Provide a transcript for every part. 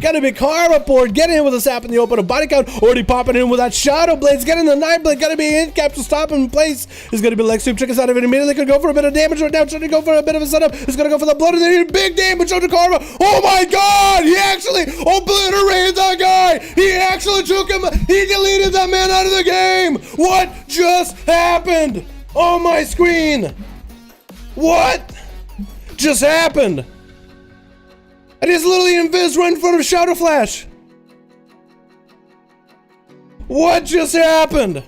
Got a big car up board. Getting in with a sap in the open. A body count already popping in with that shadow blades. Getting the night blade. Gotta be in cap to stop him in place. He's gonna be leg sweep. Check us out of it immediately. Gonna go for a bit of damage right now. Trying to go for a bit of a setup. He's gonna go for the blood and then big damage on the karma. Oh my god! He actually obliterated that guy! He actually took him. He deleted that man out of the game! What just happened? On my screen! What just happened? And he's literally invis right in front of Shadow Flash. What just happened?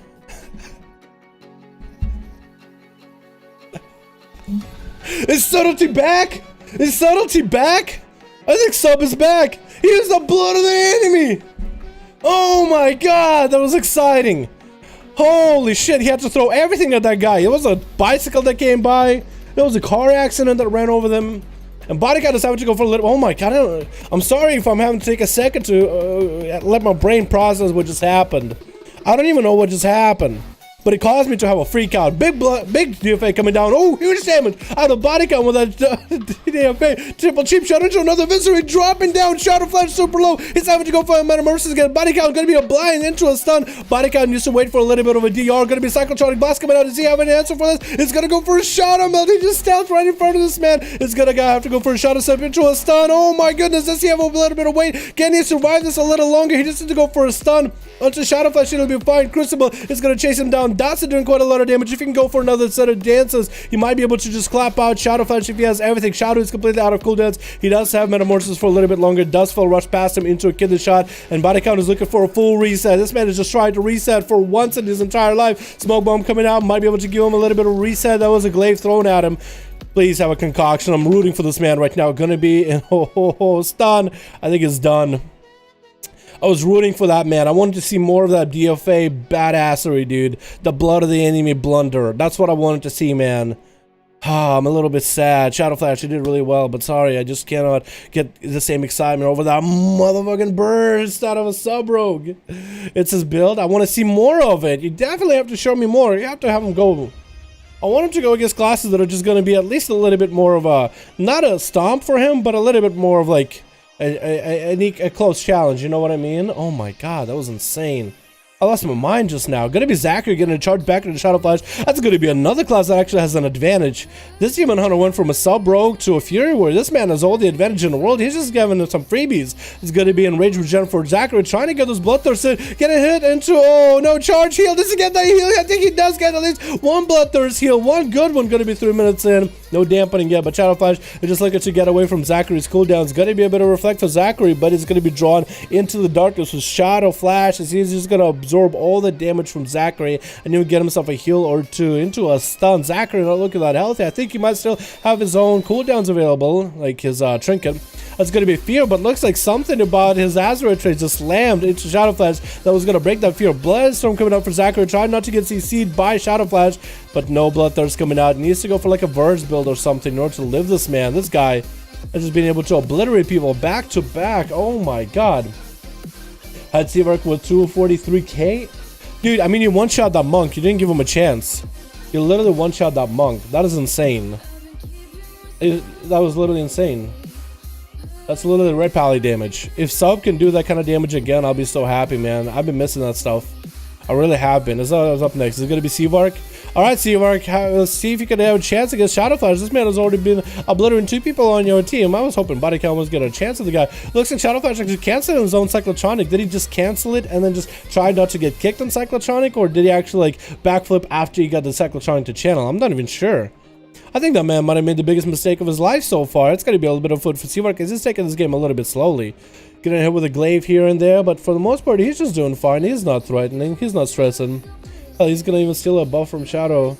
Is Subtlety back? Is Subtlety back? I think Sub is back. He was the blood of the enemy. Oh my god, that was exciting. Holy shit, he had to throw everything at that guy. It was a bicycle that came by. There was a car accident that ran over them. And Bodyguard decided to go for a little. Oh my god! I'm sorry if I'm having to take a second to let my brain process what just happened. I don't even know what just happened, but it caused me to have a freak out. Big DFA coming down. Oh, huge damage out of Bodyguard with that DFA. Triple cheap shot into another viscery, dropping down. Shadow Flash super low. He's having to go for a metamorphosis again. Bodyguard gonna be a blind into a stun. Bodyguard needs to wait for a little bit of a DR. Gonna be cyclotronic blast coming out. Does he have an answer for this? It's gonna go for a shadow melt. He just stealth right in front of this man. It's gonna have to go for a shadow step into a stun. Oh my goodness! Does he have a little bit of weight? Can he survive this a little longer? He just needs to go for a stun onto Shadow Flash. It'll be fine. Crucible is gonna chase him down. Dotson doing quite a lot of damage. If he can go for another set of dances, he might be able to just clap out Shadow Flash if he has everything. Shadow is completely out of cooldowns. He does have metamorphosis for a little bit longer. Dustfell rush past him into a killer shot, and Body Count is looking for a full reset. This man is just trying to reset for once in his entire life. Smoke bomb coming out, might be able to give him a little bit of reset. That was a glaive thrown at him. Please have a concoction. I'm rooting for this man right now. Gonna be in stun. I think it's done. I was rooting for that man. I wanted to see more of that DFA badassery, dude. The blood of the enemy blunder. That's what I wanted to see, man. I'm a little bit sad. Shadow Flash, he did really well, but sorry, I just cannot get the same excitement over that motherfucking burst out of a sub-rogue. It's his build. I want to see more of it. You definitely have to show me more. You have to have him go. I want him to go against classes that are just going to be at least a little bit more of a, not a stomp for him, but a little bit more of like a close challenge, you know what I mean? Oh my god, that was insane. I lost my mind just now. Gonna be Zachary getting a charge back into Shadow Flash. That's gonna be another class that actually has an advantage. This Demon Hunter went from a sub-rogue to a Fury where this man has all the advantage in the world. He's just giving him some freebies. He's gonna be in Rage Regen for Zachary, trying to get those Bloodthirst in. Get a hit into, oh no, charge heal. Does he get that heal? I think he does get at least one Bloodthirst heal. One good one, gonna be 3 minutes in. No dampening yet, but Shadow Flash is just looking to get away from Zachary's cooldowns. Gonna be a bit of a reflect for Zachary, but he's gonna be drawn into the darkness with Shadow Flash as he's just gonna absorb all the damage from Zachary and he'll get himself a heal or two into a stun. Zachary not looking that healthy. I think he might still have his own cooldowns available, like his trinket. That's gonna be fear, but looks like something about his Azeroth trade just slammed into Shadow Flash that was gonna break that fear. Bloodstorm coming out for Zachary, trying not to get CC'd by Shadow Flash, but no Bloodthirst coming out. He needs to go for like a Verge build or something in order to live this man. This guy has just been able to obliterate people back to back. Oh my god. Had Seavark with 243k. Dude, I mean, you one-shot that monk. You didn't give him a chance. You literally one-shot that monk. That is insane. That was literally insane. That's literally red pally damage. If Sub can do that kind of damage again, I'll be so happy, man. I've been missing that stuff. I really have been. What's up next? Is it going to be Seavark? Alright, Seavark. Let's see if you can have a chance against Shadow Flash. This man has already been obliterating 2 people on your team. I was hoping Body Count was getting a chance with the guy. Looks like Shadow Flash actually canceled his own Cyclotronic. Did he just cancel it and then just try not to get kicked on Cyclotronic? Or did he actually like backflip after he got the Cyclotronic to channel? I'm not even sure. I think that man might have made the biggest mistake of his life so far. It's going to be a little bit of food for Seavark because he's taking this game a little bit slowly. Getting hit with a glaive here and there, but for the most part, he's just doing fine. He's not threatening. He's not stressing. Hell, he's going to even steal a buff from Shadow.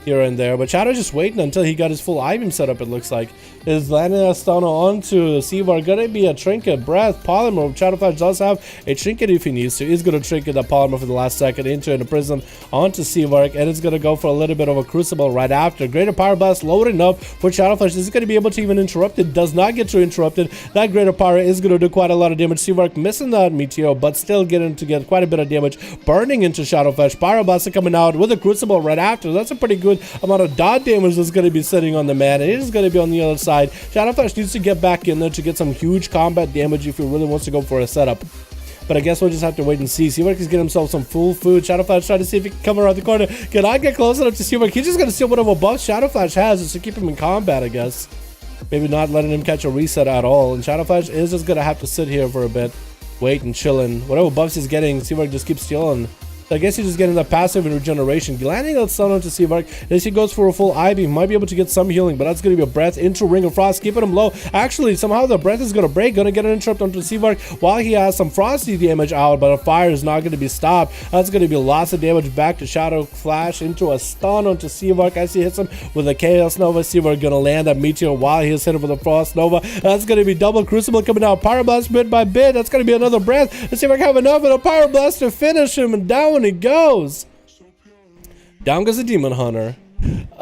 here and there, but Shadow's just waiting until he got his full I-beam set up, it looks like. Is landing a stun onto Seavark. Gonna be a trinket, breath, polymer. Shadowflash does have a trinket if he needs to. He's gonna trinket the polymer for the last second into a prism onto Seavark, and it's gonna go for a little bit of a crucible right after. Greater Power Blast loading up for Shadowflash. Is gonna be able to even interrupt it. Does not get to interrupt it. That Greater Power is gonna do quite a lot of damage. Seavark missing that meteor, but still getting to get quite a bit of damage, burning into Shadowflash. Pyro Blast coming out with a crucible right after. That's a pretty good amount of dot damage that's going to be sitting on the man, and he's going to be on the other side. Shadowflash needs to get back in there to get some huge combat damage if he really wants to go for a setup. But I guess we'll just have to wait and see. Seavark is getting himself some full food. Shadowflash trying to see if he can come around the corner. Can I get close enough to Seavark? He's just going to steal whatever buffs Shadowflash has just to keep him in combat, I guess. Maybe not letting him catch a reset at all. And Shadowflash is just going to have to sit here for a bit, wait and chilling. Whatever buffs he's getting, Seavark just keeps stealing. I guess he's just getting the passive and regeneration. Landing that stun onto Seavark. As he goes for a full I-beam, might be able to get some healing, but that's going to be a breath into Ring of Frost, keeping him low. Actually, somehow the breath is going to break. Going to get an interrupt onto Seavark while he has some frosty damage out, but a fire is not going to be stopped. That's going to be lots of damage back to Shadowflash into a stun onto Seavark as he hits him with a Chaos Nova. Seavark going to land that meteor while he is hit him with a Frost Nova. That's going to be double Crucible coming out. Pyroblast bit by bit. That's going to be another breath. And Seavark have enough of a Pyroblast to finish him, and down he goes. Down goes the Demon Hunter.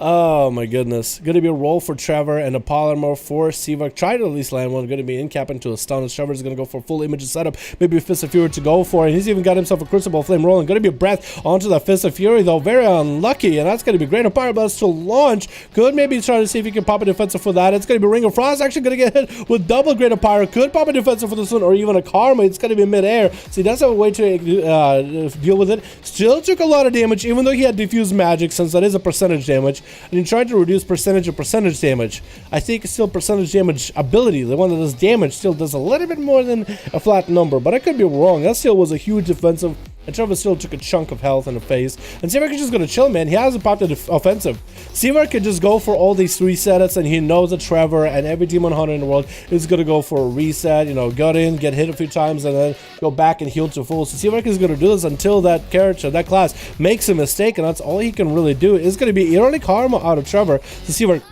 Oh my goodness. Gonna be a roll for Trevor and a polymer for Seavark. Try to at least land one. Gonna be in cap into a stun. Trevor's gonna go for a full image setup. Maybe a Fist of Fury to go for it. He's even got himself a Crucible Flame rolling. Gonna be a breath onto the Fist of Fury though. Very unlucky. And that's gonna be great. A Fire Blast to launch. Could maybe try to see if he can pop a defensive for that. It's gonna be Ring of Frost. Actually gonna get hit with double Greater Pyro. Could pop a defensive for this one or even a Karma. It's gonna be mid-air. See, that's a way to deal with it. Still took a lot of damage even though he had Diffuse Magic, since that is a percentage damage. And he tried to reduce percentage of percentage damage. I think still percentage damage ability, the one that does damage, still does a little bit more than a flat number, but I could be wrong. That still was a huge defensive, and Trevor still took a chunk of health in the face. And Seavark is just going to chill, man. He hasn't popped the offensive. Seavark could just go for all these 3 setups, and he knows that Trevor and every Demon Hunter in the world is going to go for a reset, you know, get in, get hit a few times, and then go back and heal to full. So Seavark is going to do this until that character, that class, makes a mistake, and that's all he can really do. It's going to be early Karma out of Trevor. So Seavark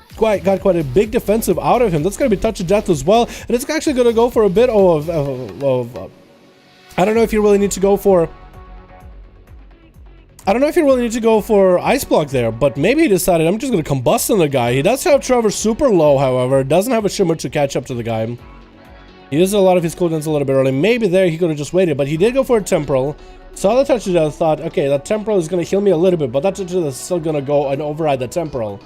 got quite a big defensive out of him. That's going to be Touch of Death as well, and it's actually going to go for a bit of I don't know if you really need to go for Ice Block there, but maybe he decided I'm just going to combust on the guy. He does have Trevor super low, however. Doesn't have a Shimmer to catch up to the guy. He uses a lot of his cooldowns a little bit early. Maybe there he could have just waited, but he did go for a Temporal. Saw the Touch of Death, thought, okay, that Temporal is going to heal me a little bit, but that Touch of Death is still going to go and override the Temporal.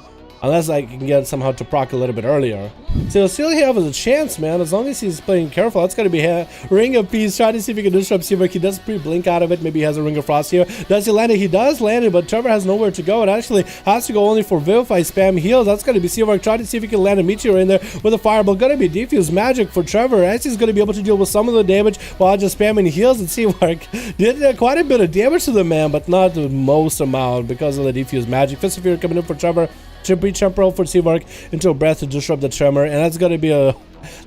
Unless I can get somehow to proc a little bit earlier. So still he has a chance, man, as long as he's playing careful. That's going to be a Ring of Peace. Try to see if he can disrupt Seavark. He does pre-blink out of it. Maybe he has a Ring of Frost here. Does he land it? He does land it, but Trevor has nowhere to go. It actually has to go only for Vivify spam heals. That's going to be Seavark. Try to see if he can land a Meteor in there with a Fireball. Going to be Diffuse Magic for Trevor, as he's going to be able to deal with some of the damage while just spamming heals. And Seavark did quite a bit of damage to the man, but not the most amount because of the Diffuse Magic. Fist of Fury coming in for Trevor. Temporal for Seavark into a breath to disrupt the tremor, and that's going to be a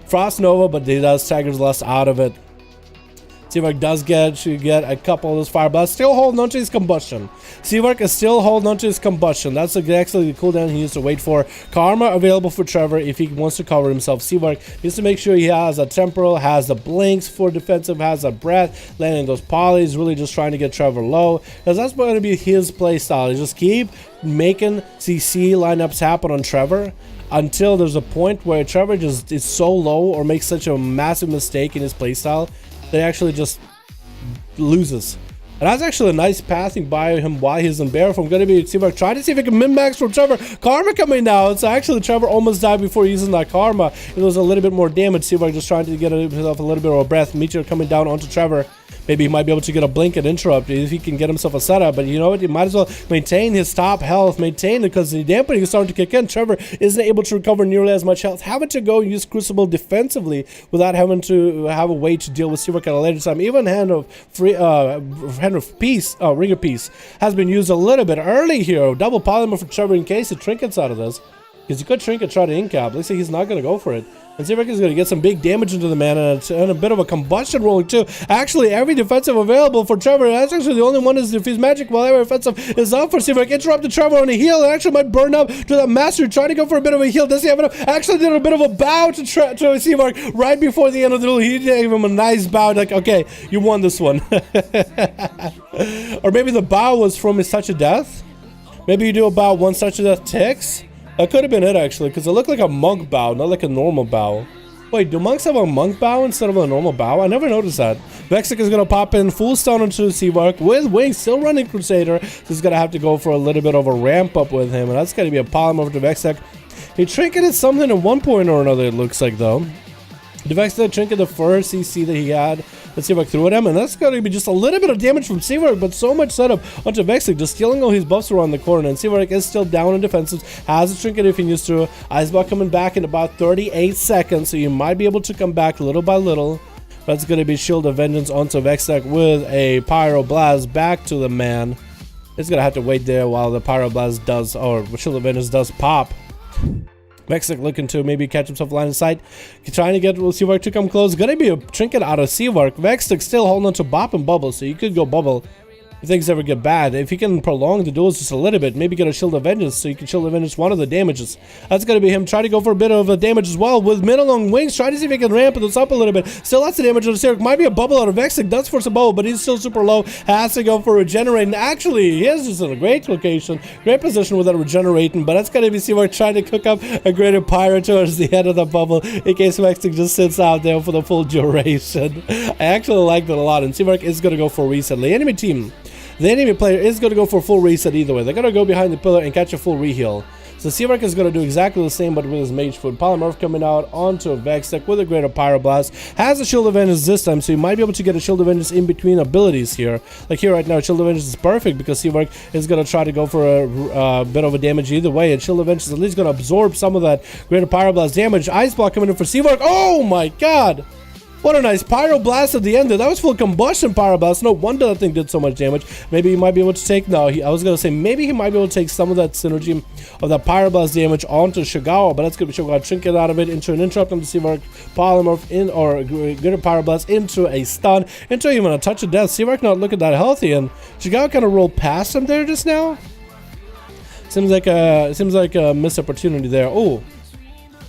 Frost Nova, but he does Stagger's Lust out of it. Seavark does get a couple of those Fire Blasts, still holding onto his combustion. Seavark is still holding onto his combustion. That's exactly the cooldown he needs to wait for. Karma available for Trevor if he wants to cover himself. Seavark needs to make sure he has a Temporal, has the Blinks for defensive, has a Breath, landing those Polys, really just trying to get Trevor low, because that's going to be his play style. He just keep making CC lineups happen on Trevor until there's a point where Trevor just is so low or makes such a massive mistake in his playstyle that he actually just loses. And that's actually a nice passing by him while he's in bear from going to be Seavark. Trying to see if he can min-max from Trevor. Karma coming out. So actually Trevor almost died before using that Karma. It was a little bit more damage. Seavark just trying to get himself a little bit of a breath. Meteor coming down onto Trevor. Maybe he might be able to get a blink and interrupt if he can get himself a setup. But you know what? He might as well maintain his top health. Maintain it, because the dampening is starting to kick in. Trevor isn't able to recover nearly as much health. Having to go and use Crucible defensively without having to have a way to deal with Seavark at a later time. Even Hand of Peace, Ring of Peace, has been used a little bit early here. Double Polymer for Trevor in case he trinkets out of this. Because he could trinket, try to incap. Looks like he's not going to go for it. And Seawork is going to get some big damage into the man and a bit of a combustion rolling too. Actually, every defensive available for Trevor. That's actually the only one is Diffuse Magic, while every offensive is up for Seawork. Interrupted Trevor on a heal and actually might burn up to the Master. Trying to go for a bit of a heal. Does he have enough? Actually did a bit of a bow to Seawork right before the end of the duel. He gave him a nice bow. Like, okay, you won this one. Or maybe the bow was from his touch of death. Maybe you do a bow once touch of death ticks. That could have been it, actually, because it looked like a monk bow, not like a normal bow. Wait, do monks have a monk bow instead of a normal bow? I never noticed that. Vexic is going to pop in full stun into Seawork with Wings, still running Crusader. So he's going to have to go for a little bit of a ramp up with him, and that's going to be a polymorph to Vexic. He trinketed something at one point or another, it looks like, though. The Vexic trinketed the first CC that he had. Let's see if I threw at him, and that's going to be just a little bit of damage from Seawork, but so much setup onto Vexic, just stealing all his buffs around the corner. And Seawork is still down in defensives, has a trinket if he needs to. Iceball coming back in about 38 seconds, so you might be able to come back little by little. That's going to be Shield of Vengeance onto Vexic with a Pyroblast back to the man. It's going to have to wait there while the Pyroblast does, or Shield of Vengeance does pop. Vexic looking to maybe catch himself line of sight. Trying to get Seawork to come close. Gonna be a trinket out of Seawork. Vexic still holding on to Bop and Bubble, so you could go Bubble if things ever get bad. If you can prolong the duels just a little bit, maybe get a Shield of Vengeance so you can Shield of Vengeance one of the damages. That's going to be him trying to go for a bit of a damage as well with middle long Wings, trying to see if he can ramp this up a little bit. Still lots of damage on Seawork. Might be a bubble out of Vexic, does force a bubble, but he's still super low. Has to go for regenerating. Actually, he is just in a great location, great position with that regenerating, but that's going to be Seawork trying to cook up a greater pyro towards the end of the bubble in case Vexic just sits out there for the full duration. I actually liked it a lot, and Seawork is going to go for a reset. The enemy team, the enemy player is going to go for a full reset either way. They're going to go behind the pillar and catch a full reheal. So Seawork is going to do exactly the same, but with his Mage Foot. Polymorph coming out onto a Vexic with a greater Pyroblast. Has a Shield of Vengeance this time, so you might be able to get a Shield of Vengeance in between abilities here. Like here right now, Shield of Vengeance is perfect because Seawork is going to try to go for a bit of a damage either way. And Shield of Vengeance is at least going to absorb some of that greater Pyroblast damage. Ice Block coming in for Seawork. Oh my god! What a nice Pyroblast at the end there. That was full combustion Pyroblast. No wonder that thing did so much damage. Maybe he might be able to take... No, I was going to say maybe he might be able to take some of that synergy of that Pyroblast damage onto Shigawa, but that's going to be Shigawa trinket out of it into an interrupt on the Seawork Polymorph in, or greater Pyroblast into a stun, into even a touch of death. Seawork not looking that healthy, and Shigawa kind of rolled past him there just now. Seems like a missed opportunity there. Oh.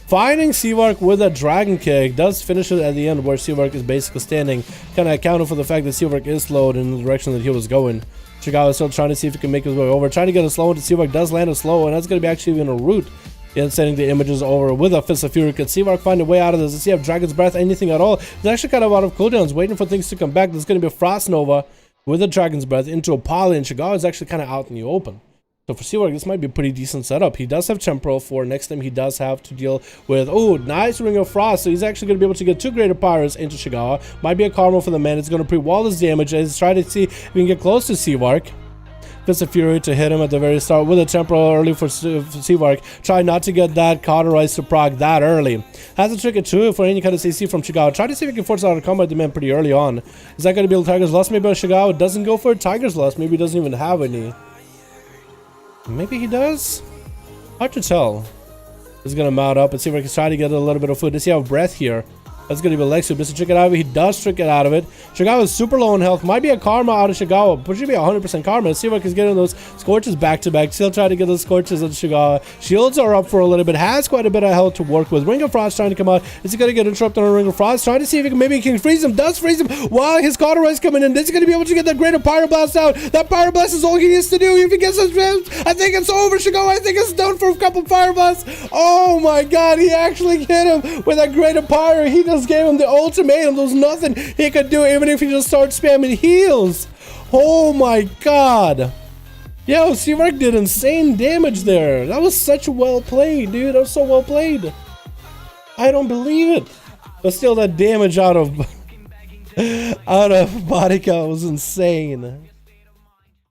Finding Seawork with a Dragon Kick does finish it at the end where Seawork is basically standing, kind of accounting for the fact that Seawork is slowed in the direction that he was going. Shigawa is still trying to see if he can make his way over, trying to get a slow into Seawork, does land a slow, and that's going to be actually even a route in sending the images over with a Fist of Fury. Could Seawork find a way out of this? Does he have Dragon's Breath, anything at all? He's actually kind of out of cooldowns, waiting for things to come back. There's going to be a Frost Nova with a Dragon's Breath into a Poly, and Shigawa is actually kind of out in the open. So for Seawork, this might be a pretty decent setup. He does have Temporal for next time he does have to deal with, oh, nice Ring of Frost. So he's actually going to be able to get two greater Pyros into Shigawa. Might be a Karma for the man. It's going to pre-wall his damage. He's trying to see if we can get close to Seawork. Fist of Fury to hit him at the very start with a Temporal early for Seawork. Try not to get that Cauterize to proc that early. Has a trick too for any kind of CC from Shigawa. Try to see if he can force out a combat demand pretty early on. Is that going to be a Tiger's Lust? Maybe Shigawa doesn't go for a Tiger's Lust. Maybe he doesn't even have any. Maybe he does? Hard to tell. He's gonna mount up and see if I can try to get a little bit of food. Does he have breath here? That's gonna be a leg sweep. Does he trick it out of it? He does trick it out of it. Shigawa is super low in health. Might be a karma out of Shigawa, but should be 100% karma. Let's see if I can get in those scorches back to back. Still trying to get those scorches on Shigawa. Shields are up for a little bit. Has quite a bit of health to work with. Ring of Frost trying to come out. Is he gonna get interrupted on a Ring of Frost? Trying to see if he can, maybe he can freeze him. Does freeze him while his Cauterize coming in. Is he gonna be able to get that greater Pyroblast out? That Pyroblast is all he needs to do. If he gets his dreams, I think it's over. Shigawa, I think it's done for a couple Pyroblasts. Oh my god, he actually hit him with that greater Pyro. He just gave him the ultimatum. There's nothing he could do even if he just starts spamming heals. Oh my god. Yo, Seawork did insane damage there. That was such well played, dude. That was so well played. I don't believe it. But still, that damage out of body count was insane.